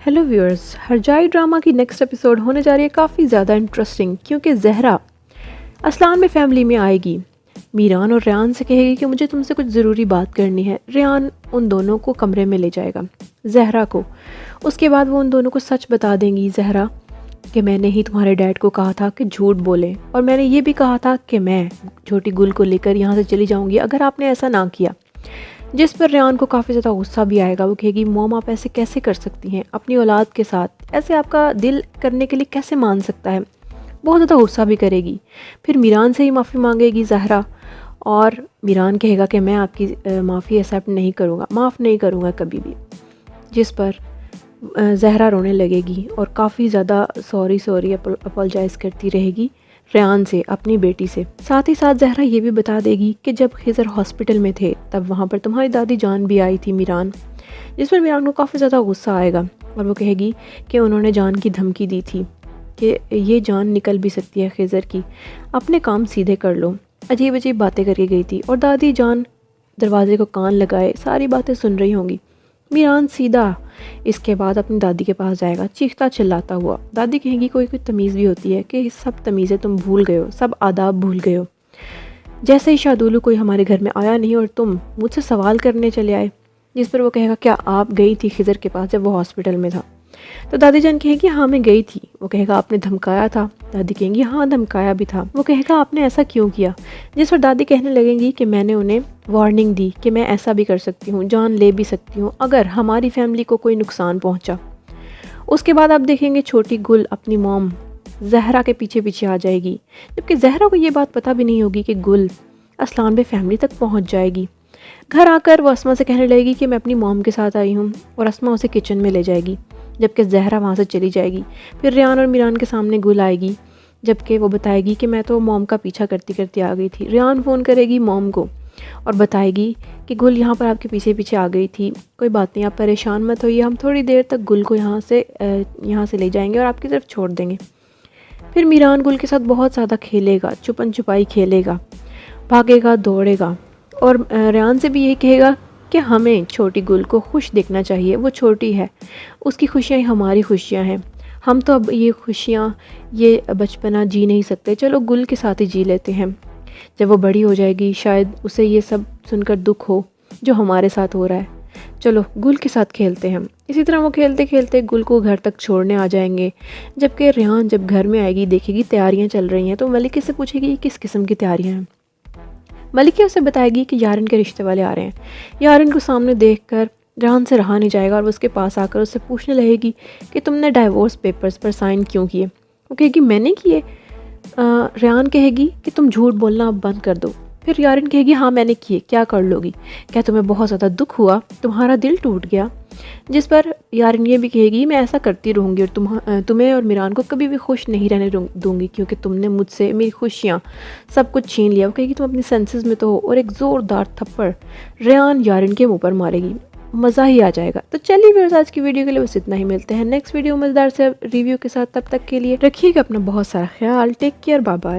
Hello viewers, हरजाई drama की next episode होने जा रही है काफ़ी ज़्यादा इंटरेस्टिंग, क्योंकि जहरा असलान में फैमिली में आएगी। मीरान और रेयान से कहेगी कि मुझे तुमसे कुछ ज़रूरी बात करनी है। रेयान उन दोनों को कमरे में ले जाएगा, जहरा को। उसके बाद वो उन दोनों को सच बता देंगी जहरा कि मैंने ही तुम्हारे डैड को कहा था कि झूठ बोलें, और मैंने ये भी कहा था कि मैं छोटी गुल को लेकर यहाँ से चली जाऊँगी अगर आपने ऐसा ना किया। जिस पर रेयान को काफ़ी ज़्यादा गुस्सा भी आएगा। वो कहेगी मॉम आप ऐसे कैसे कर सकती हैं अपनी औलाद के साथ, ऐसे आपका दिल करने के लिए कैसे मान सकता है। बहुत ज़्यादा गुस्सा भी करेगी। फिर मीरान से ही माफ़ी मांगेगी जहरा, और मीरान कहेगा कि मैं आपकी माफ़ी एक्सेप्ट नहीं करूँगा, माफ़ नहीं करूँगा कभी भी। जिस पर जहरा रोने लगेगी और काफ़ी ज़्यादा सॉरी अपोलोजाइज़ करती रहेगी रेयान से, अपनी बेटी से। साथ ही साथ जहरा ये भी बता देगी कि जब खिज़र हॉस्पिटल में थे तब वहाँ पर तुम्हारी दादी जान भी आई थी मीरान। जिस पर मीरान को काफ़ी ज़्यादा गुस्सा आएगा और वो कहेगी कि उन्होंने जान की धमकी दी थी कि ये जान निकल भी सकती है खिज़र की, अपने काम सीधे कर लो। अजीब अजीब बातें करके गई थी और दादी जान दरवाजे को कान लगाए सारी बातें सुन रही होंगी। मीरान सीधा इसके बाद अपनी दादी के पास जाएगा चीखता चिल्लाता हुआ। दादी कहेगी कोई कोई तमीज़ भी होती है कि सब तमीज़ें तुम भूल गए हो, सब आदाब भूल गए हो। जैसे ही शादुलू कोई हमारे घर में आया नहीं और तुम मुझसे सवाल करने चले आए। जिस पर वो कहेगा क्या आप गई थी खिज़र के पास जब वो हॉस्पिटल में था? तो दादी जान कहेगी हाँ मैं गई थी। वो कहेगा आपने धमकाया था? दादी कहेंगी हाँ धमकाया भी था। वो कहेगा आपने ऐसा क्यों किया? जिस पर दादी कहने लगेंगी कि मैंने उन्हें वार्निंग दी कि मैं ऐसा भी कर सकती हूँ, जान ले भी सकती हूँ अगर हमारी फैमिली को कोई नुकसान पहुँचा। उसके बाद आप देखेंगे छोटी गुल अपनी मॉम जहरा के पीछे पीछे आ जाएगी, जबकि जहरा को ये बात पता भी नहीं होगी कि गुल असलान पे फैमिली तक पहुँच जाएगी। घर आकर वो अस्मा से कहने लगेगी कि मैं अपनी मॉम के साथ आई हूँ, और अस्मा उसे किचन में ले जाएगी जबकि जहरा वहाँ से चली जाएगी। फिर रेयान और मीरान के सामने गुल आएगी, जबकि वो बताएगी कि मैं तो मॉम का पीछा करती करती आ गई थी। रेयान फ़ोन करेगी मॉम को और बताएगी कि गुल यहाँ पर आपके पीछे पीछे आ गई थी, कोई बात नहीं आप परेशान मत होइए, हम थोड़ी देर तक गुल को यहाँ से ले जाएंगे और आपकी तरफ छोड़ देंगे। फिर मीरान गुल के साथ बहुत ज़्यादा खेलेगा, छुपन छुपाई खेलेगा, भागेगा दौड़ेगा, और रेयान से भी यही कहेगा कि हमें छोटी गुल को खुश देखना चाहिए। वो छोटी है, उसकी खुशियाँ ही हमारी खुशियाँ हैं। हम तो अब ये खुशियाँ, ये बचपना जी नहीं सकते, चलो गुल के साथ ही जी लेते हैं। जब वो बड़ी हो जाएगी शायद उसे ये सब सुनकर दुख हो जो हमारे साथ हो रहा है, चलो गुल के साथ खेलते हैं। इसी तरह वो खेलते खेलते गुल को घर तक छोड़ने आ जाएंगे। जबकि रेयान जब घर में आएगी देखेगी तैयारियाँ चल रही हैं, तो मलिका से पूछेगी किस किस्म की तैयारियाँ हैं। मलिका उसे बताएगी कि यारन के रिश्ते वाले आ रहे हैं। यारन को सामने देखकर रेयान से रहा नहीं जाएगा और वो उसके पास आकर उससे पूछने लगेगी कि तुमने डाइवोर्स पेपर्स पर साइन क्यों किए। वो कहेगी मैंने किए। रेयान कहेगी कि तुम झूठ बोलना अब बंद कर दो। फिर यारन कहेगी हाँ मैंने किए, क्या कर लोगी? क्या तुम्हें बहुत ज़्यादा दुख हुआ, तुम्हारा दिल टूट गया? जिस पर यारन ये भी कहेगी मैं ऐसा करती रहूँगी और तुम्हें और मीरान को कभी भी खुश नहीं रहने दूँगी, क्योंकि तुमने मुझसे मेरी खुशियाँ सब कुछ छीन लिया। वो कहेगी तुम अपनी सेंसेस में तो हो, और एक ज़ोरदार थप्पड़ रेयान यारन के मुँह पर मारेगी। मज़ा ही आ जाएगा। तो चलिए फिर आज की वीडियो के लिए बस इतना ही, मिलते हैं नेक्स्ट वीडियो मज़ेदार से रिव्यू के साथ। तब तक के लिए रखिएगा अपना बहुत सारा ख्याल। Take care, bye bye.